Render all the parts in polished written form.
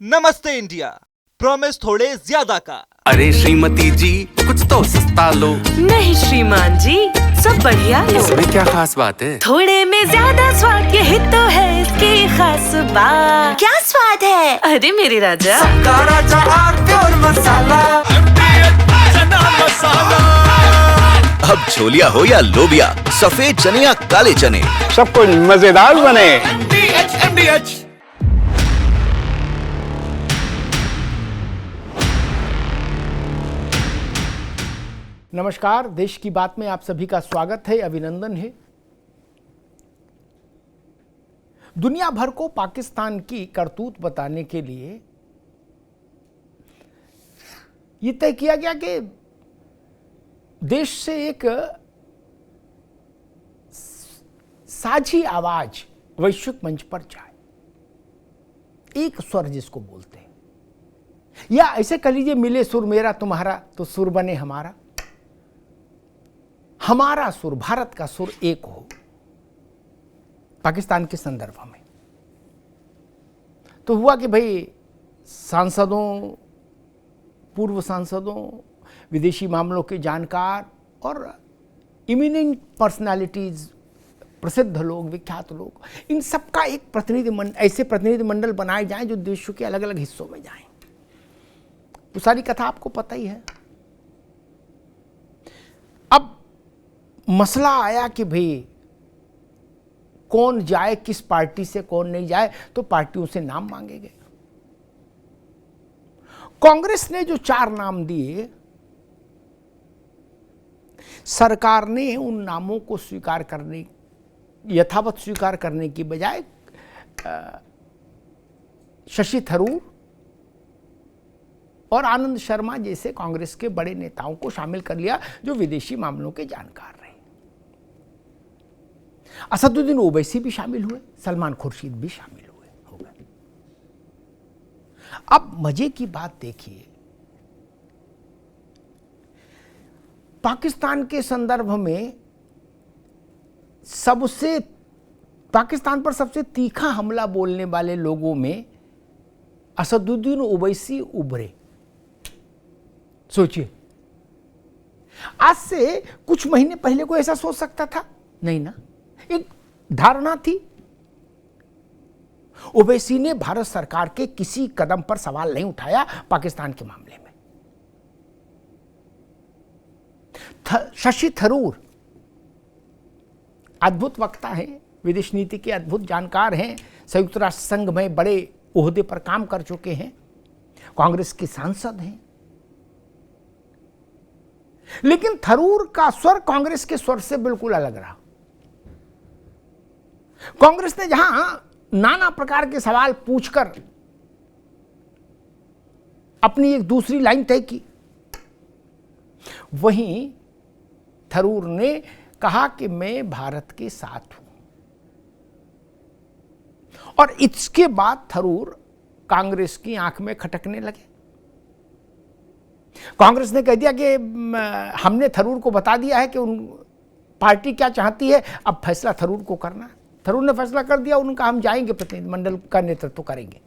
नमस्ते India, promise थोड़े ज्यादा का। अरे श्रीमती जी कुछ तो सस्ता लो। नहीं श्रीमान जी, सब बढ़िया लो। इसमें क्या खास बात है? थोड़े में ज्यादा स्वाद, यही तो है इसकी खास बात। क्या स्वाद है? अरे मेरे राजा, सबका राजा प्योर मसाला। अब छोलिया हो या लोबिया, सफेद चने या काले चने, सब कुछ मजेदार बने। नमस्कार, देश की बात में आप सभी का स्वागत है, अभिनंदन है। दुनिया भर को पाकिस्तान की करतूत बताने के लिए ये तय किया गया कि देश से एक साझी आवाज वैश्विक मंच पर जाए, एक स्वर जिसको बोलते हैं, या ऐसे कह लीजिए मिले सुर मेरा तुम्हारा तो सुर बने हमारा। हमारा सुर, भारत का सुर एक हो पाकिस्तान के संदर्भ में। तो हुआ कि भाई सांसदों, पूर्व सांसदों, विदेशी मामलों के जानकार और इमिनेंट पर्सनालिटीज, प्रसिद्ध लोग, विख्यात लोग, इन सबका एक ऐसे प्रतिनिधि मंडल बनाए जाएं जो देशों के अलग अलग हिस्सों में जाएं। वो सारी कथा आपको पता ही है। अब मसला आया कि भाई कौन जाए, किस पार्टी से कौन नहीं जाए, तो पार्टियों से नाम मांगे गए। कांग्रेस ने जो 4 नाम दिए, सरकार ने उन नामों को यथावत स्वीकार करने की बजाय शशि थरूर और आनंद शर्मा जैसे कांग्रेस के बड़े नेताओं को शामिल कर लिया जो विदेशी मामलों के जानकार रहे। असदुद्दीन ओवैसी भी शामिल हुए, सलमान खुर्शीद भी शामिल हो गए। अब मजे की बात देखिए, पाकिस्तान के संदर्भ में पाकिस्तान पर सबसे तीखा हमला बोलने वाले लोगों में असदुद्दीन ओवैसी उभरे। सोचिए, आज से कुछ महीने पहले कोई ऐसा सोच सकता था? नहीं ना, एक धारणा थी। ओवैसी ने भारत सरकार के किसी कदम पर सवाल नहीं उठाया पाकिस्तान के मामले में। शशि थरूर अद्भुत वक्ता हैं, विदेश नीति के अद्भुत जानकार हैं, संयुक्त राष्ट्र संघ में बड़े ओहदे पर काम कर चुके हैं, कांग्रेस के सांसद हैं। लेकिन थरूर का स्वर कांग्रेस के स्वर से बिल्कुल अलग रहा। कांग्रेस ने जहां नाना प्रकार के सवाल पूछकर अपनी एक दूसरी लाइन तय की, वहीं थरूर ने कहा कि मैं भारत के साथ हूं। और इसके बाद थरूर कांग्रेस की आंख में खटकने लगे। कांग्रेस ने कह दिया कि हमने थरूर को बता दिया है कि पार्टी क्या चाहती है, अब फैसला थरूर को करना है। थरूर ने फैसला कर दिया, उनका हम जाएंगे, प्रतिनिधिमंडल का नेतृत्व करेंगे।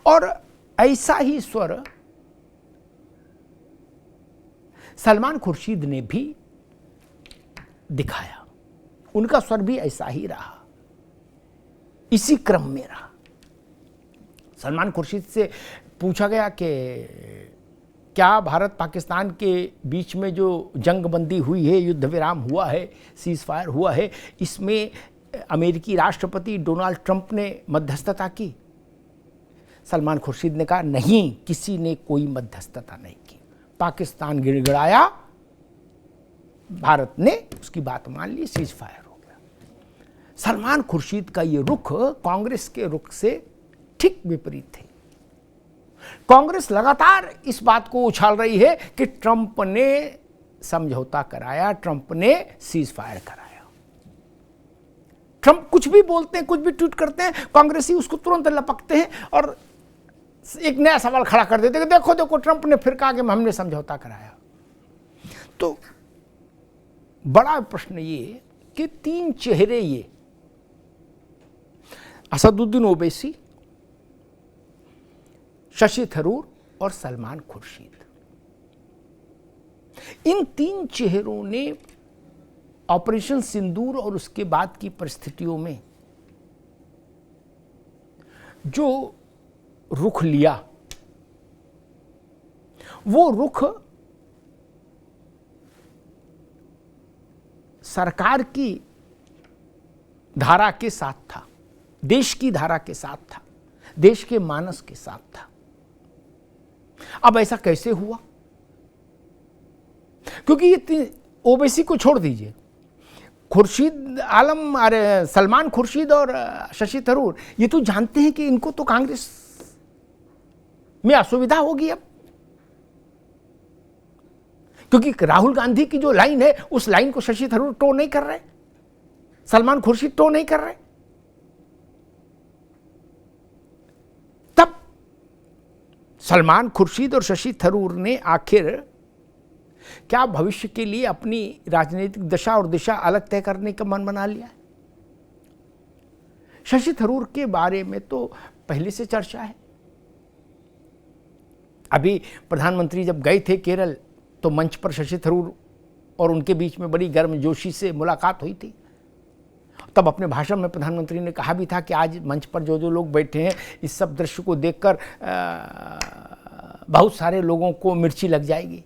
और ऐसा ही स्वर सलमान खुर्शीद ने भी दिखाया, उनका स्वर भी ऐसा ही रहा, इसी क्रम में रहा। सलमान खुर्शीद से पूछा गया कि क्या भारत पाकिस्तान के बीच में जो जंगबंदी हुई है, युद्ध विराम हुआ है, सीज फायर हुआ है, इसमें अमेरिकी राष्ट्रपति डोनाल्ड ट्रंप ने मध्यस्थता की? सलमान खुर्शीद ने कहा नहीं, किसी ने कोई मध्यस्थता नहीं की। पाकिस्तान गिड़गिड़ाया, भारत ने उसकी बात मान ली, सीज फायर हो गया। सलमान खुर्शीद का ये रुख कांग्रेस के रुख से ठीक विपरीत है। कांग्रेस लगातार इस बात को उछाल रही है कि ट्रंप ने समझौता कराया, ट्रंप ने सीज फायर कराया। ट्रंप कुछ भी बोलते हैं, कुछ भी ट्वीट करते हैं, कांग्रेसी उसको तुरंत लपकते हैं और एक नया सवाल खड़ा कर देते हैं कि देखो देखो ट्रंप ने फिर कहा कि हमने समझौता कराया। तो बड़ा प्रश्न ये कि 3 चेहरे, ये असदुद्दीन ओवैसी, शशि थरूर और सलमान खुर्शीद। इन तीन चेहरों ने ऑपरेशन सिंदूर और उसके बाद की परिस्थितियों में जो रुख लिया, वो रुख सरकार की धारा के साथ था, देश की धारा के साथ था, देश के मानस के साथ था। अब ऐसा कैसे हुआ? क्योंकि ये ओवैसी को छोड़ दीजिए, खुर्शीद आलम, अरे सलमान खुर्शीद और शशि थरूर, ये तो जानते हैं कि इनको तो कांग्रेस में असुविधा होगी अब, क्योंकि राहुल गांधी की जो लाइन है उस लाइन को शशि थरूर टो नहीं कर रहे, सलमान खुर्शीद टो नहीं कर रहे। तब सलमान खुर्शीद और शशि थरूर ने आखिर क्या भविष्य के लिए अपनी राजनीतिक दशा और दिशा अलग तय करने का मन बना लिया है? शशि थरूर के बारे में तो पहले से चर्चा है। अभी प्रधानमंत्री जब गए थे केरल तो मंच पर शशि थरूर और उनके बीच में बड़ी गर्मजोशी से मुलाकात हुई थी। तब अपने भाषण में प्रधानमंत्री ने कहा भी था कि आज मंच पर जो जो लोग बैठे हैं, इस सब दृश्य को देखकर बहुत सारे लोगों को मिर्ची लग जाएगी।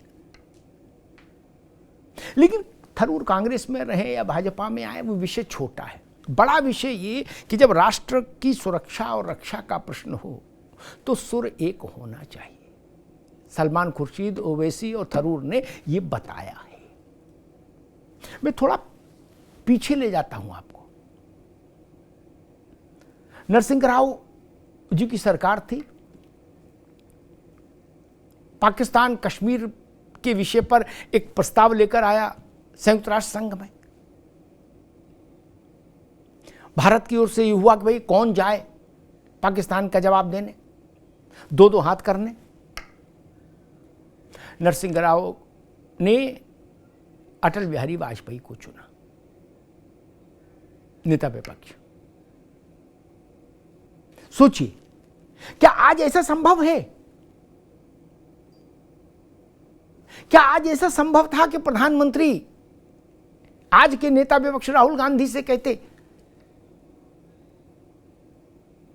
लेकिन थरूर कांग्रेस में रहे या भाजपा में आए, वो विषय छोटा है। बड़ा विषय ये कि जब राष्ट्र की सुरक्षा और रक्षा का प्रश्न हो तो सुर एक होना चाहिए। सलमान खुर्शीद, ओवैसी और थरूर ने ये बताया है। मैं थोड़ा पीछे ले जाता हूं आपको। नरसिंह राव जी की सरकार थी, पाकिस्तान कश्मीर के विषय पर एक प्रस्ताव लेकर आया संयुक्त राष्ट्र संघ में। भारत की ओर से ये हुआ कि भाई कौन जाए पाकिस्तान का जवाब देने, दो दो हाथ करने। नरसिंह राव ने अटल बिहारी वाजपेयी को चुना नेता विपक्ष। सोचिए, क्या आज ऐसा संभव है? क्या आज ऐसा संभव था कि प्रधानमंत्री आज के नेता विपक्ष राहुल गांधी से कहते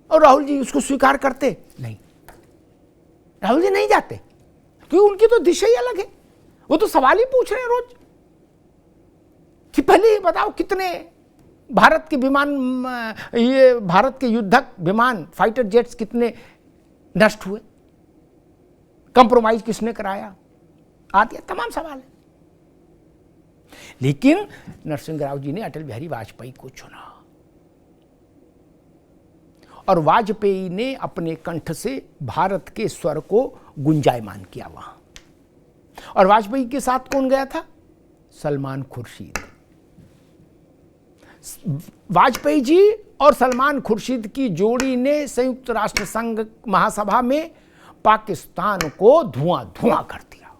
और राहुल जी उसको स्वीकार करते? नहीं, राहुल जी नहीं जाते, क्योंकि उनकी तो दिशा ही अलग है। वो तो सवाल ही पूछ रहे हैं रोज कि पहले ये बताओ कितने भारत के विमान, ये भारत के युद्धक विमान, फाइटर जेट्स कितने नष्ट हुए, कंप्रोमाइज किसने कराया, आदि तमाम सवाल है। लेकिन नरसिंह राव जी ने अटल बिहारी वाजपेयी को चुना और वाजपेयी ने अपने कंठ से भारत के स्वर को गुंजायमान किया वहां। और वाजपेयी के साथ कौन गया था? सलमान खुर्शीद। वाजपेयी जी और सलमान खुर्शीद की जोड़ी ने संयुक्त राष्ट्र संघ महासभा में पाकिस्तान को धुआं धुआं कर दिया।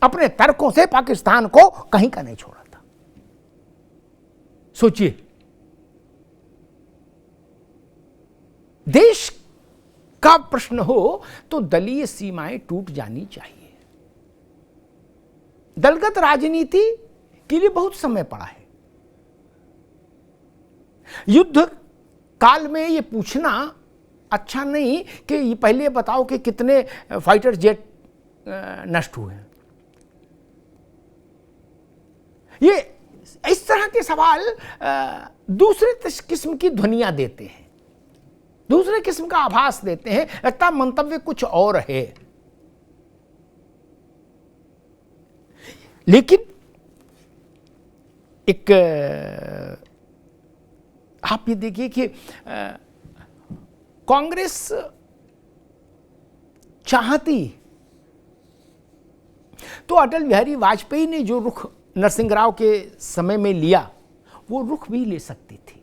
अपने तर्कों से पाकिस्तान को कहीं का नहीं छोड़ा था। सोचिए, देश का प्रश्न हो तो दलीय सीमाएं टूट जानी चाहिए। दलगत राजनीति के लिए बहुत समय पड़ा है। युद्ध काल में ये पूछना अच्छा नहीं कि ये पहले बताओ कि कितने फाइटर जेट नष्ट हुए हैं। ये इस तरह के सवाल दूसरे किस्म की ध्वनियां देते हैं, दूसरे किस्म का आभास देते हैं, लगता मंतव्य कुछ और है। लेकिन एक आप ये देखिए कि कांग्रेस चाहती तो अटल बिहारी वाजपेयी ने जो रुख नरसिंह राव के समय में लिया, वो रुख भी ले सकती थी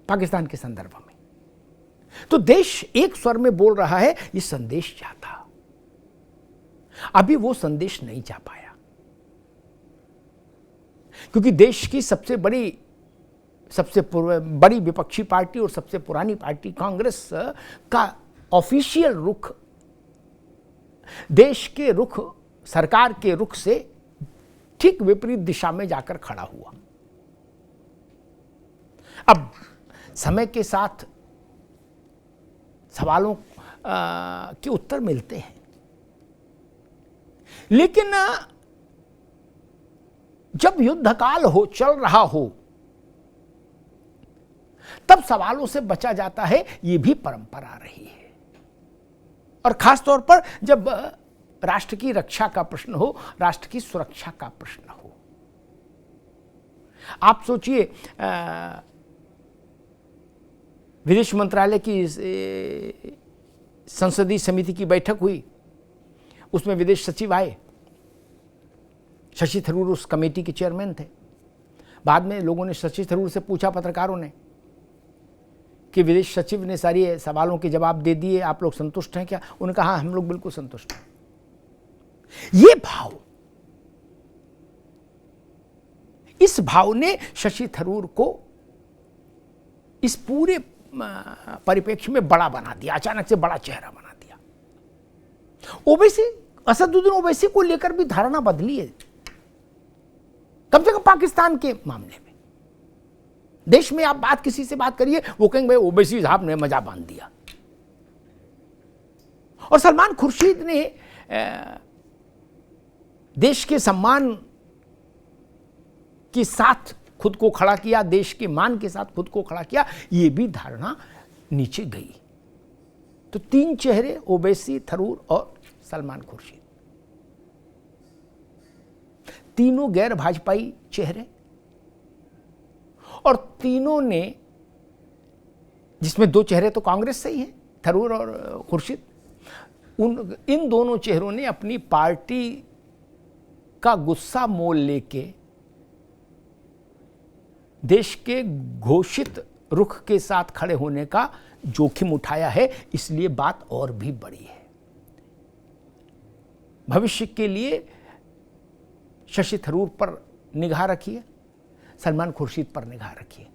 पाकिस्तान के संदर्भ में। तो देश एक स्वर में बोल रहा है, ये संदेश जाता। अभी वो संदेश नहीं जा पाया, क्योंकि देश की सबसे बड़ी सबसे बड़ी विपक्षी पार्टी और सबसे पुरानी पार्टी कांग्रेस का ऑफिशियल रुख देश के रुख, सरकार के रुख से ठीक विपरीत दिशा में जाकर खड़ा हुआ। अब समय के साथ सवालों के उत्तर मिलते हैं, लेकिन जब युद्ध काल हो, चल रहा हो, तब सवालों से बचा जाता है। ये भी परंपरा रही है। और खास तौर पर जब राष्ट्र की रक्षा का प्रश्न हो, राष्ट्र की सुरक्षा का प्रश्न हो। आप सोचिए, विदेश मंत्रालय की संसदीय समिति की बैठक हुई, उसमें विदेश सचिव आए, शशि थरूर उस कमेटी के चेयरमैन थे। बाद में लोगों ने शशि थरूर से पूछा, पत्रकारों ने, कि विदेश सचिव ने सारी सवालों के जवाब दे दिए, आप लोग संतुष्ट हैं क्या? उन्होंने कहा, हाँ, हम लोग बिल्कुल संतुष्ट हैं। ये भाव, इस भाव ने शशि थरूर को इस पूरे परिप्रेक्ष्य में बड़ा बना दिया, अचानक से बड़ा चेहरा बना दिया। ओवैसी, असदुद्दीन ओवैसी को लेकर भी धारणा बदली है, कम से कम पाकिस्तान के मामले में। देश में आप किसी से बात करिए, वो कहेंगे भाई ओवैसी साहब ने मजा बांध दिया। और सलमान खुर्शीद ने देश के सम्मान के साथ खुद को खड़ा किया, देश के मान के साथ खुद को खड़ा किया, ये भी धारणा नीचे गई। तो तीन चेहरे, ओवैसी, थरूर और सलमान खुर्शीद, तीनों गैर भाजपाई चेहरे, और तीनों ने, जिसमें दो चेहरे तो कांग्रेस से ही हैं, थरूर और खुर्शीद, इन दोनों चेहरों ने अपनी पार्टी का गुस्सा मोल लेके देश के घोषित रुख के साथ खड़े होने का जोखिम उठाया है। इसलिए बात और भी बड़ी है। भविष्य के लिए शशि थरूर पर निगाह रखिए, सलमान खुर्शीद पर निगाह रखिए।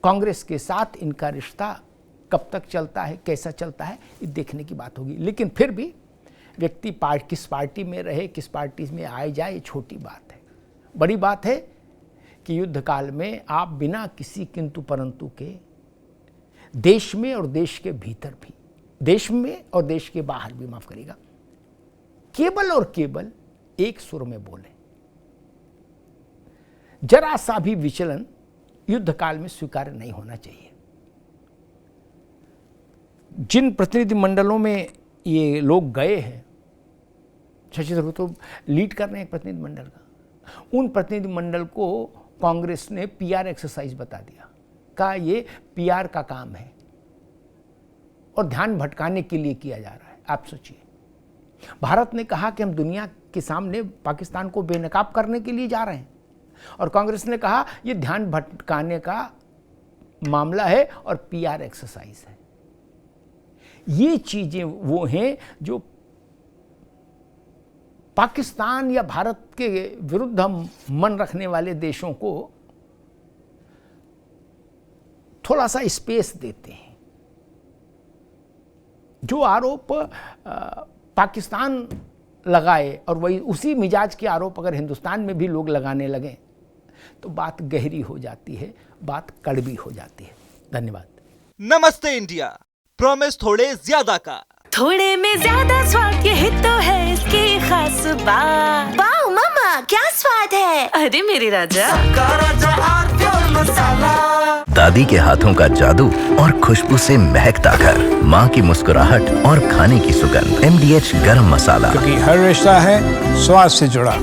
कांग्रेस के साथ इनका रिश्ता कब तक चलता है, कैसा चलता है, ये देखने की बात होगी। लेकिन फिर भी व्यक्ति किस पार्टी में रहे, किस पार्टी में आए जाए, ये छोटी बात है। बड़ी बात है कि युद्ध काल में आप बिना किसी किंतु परंतु के देश में और देश के भीतर भी, देश में और देश के बाहर भी, माफ करिएगा, केवल और केवल एक सुर में बोले। जरा सा भी विचलन युद्ध काल में स्वीकार्य नहीं होना चाहिए। जिन प्रतिनिधि मंडलों में ये लोग गए हैं, शशि थरूर तो लीड कर रहे हैं प्रतिनिधि मंडल का, उन प्रतिनिधि मंडल को कांग्रेस ने पीआर एक्सरसाइज बता दिया, कहा ये पीआर का काम है और ध्यान भटकाने के लिए किया जा रहा है। आप सोचिए, भारत ने कहा कि हम दुनिया के सामने पाकिस्तान को बेनकाब करने के लिए जा रहे हैं, और कांग्रेस ने कहा ये ध्यान भटकाने का मामला है और पीआर एक्सरसाइज है। ये चीजें वो हैं जो पाकिस्तान या भारत के विरुद्ध हम मन रखने वाले देशों को थोड़ा सा स्पेस देते हैं। जो आरोप पाकिस्तान लगाए और वही उसी मिजाज के आरोप अगर हिंदुस्तान में भी लोग लगाने लगे तो बात गहरी हो जाती है, बात कड़वी हो जाती है। धन्यवाद। नमस्ते इंडिया, प्रॉमिस थोड़े ज्यादा का। थोड़े में ज्यादा स्वाद, यही तो है इसकी खास बात। वाओ मामा, क्या स्वाद है! अरे मेरे राजा, दादी के हाथों का जादू और खुशबू से महकता घर, माँ की मुस्कुराहट और खाने की सुगंध। MDH गरम मसाला, क्योंकि हर रिश्ता है स्वाद से जुड़ा।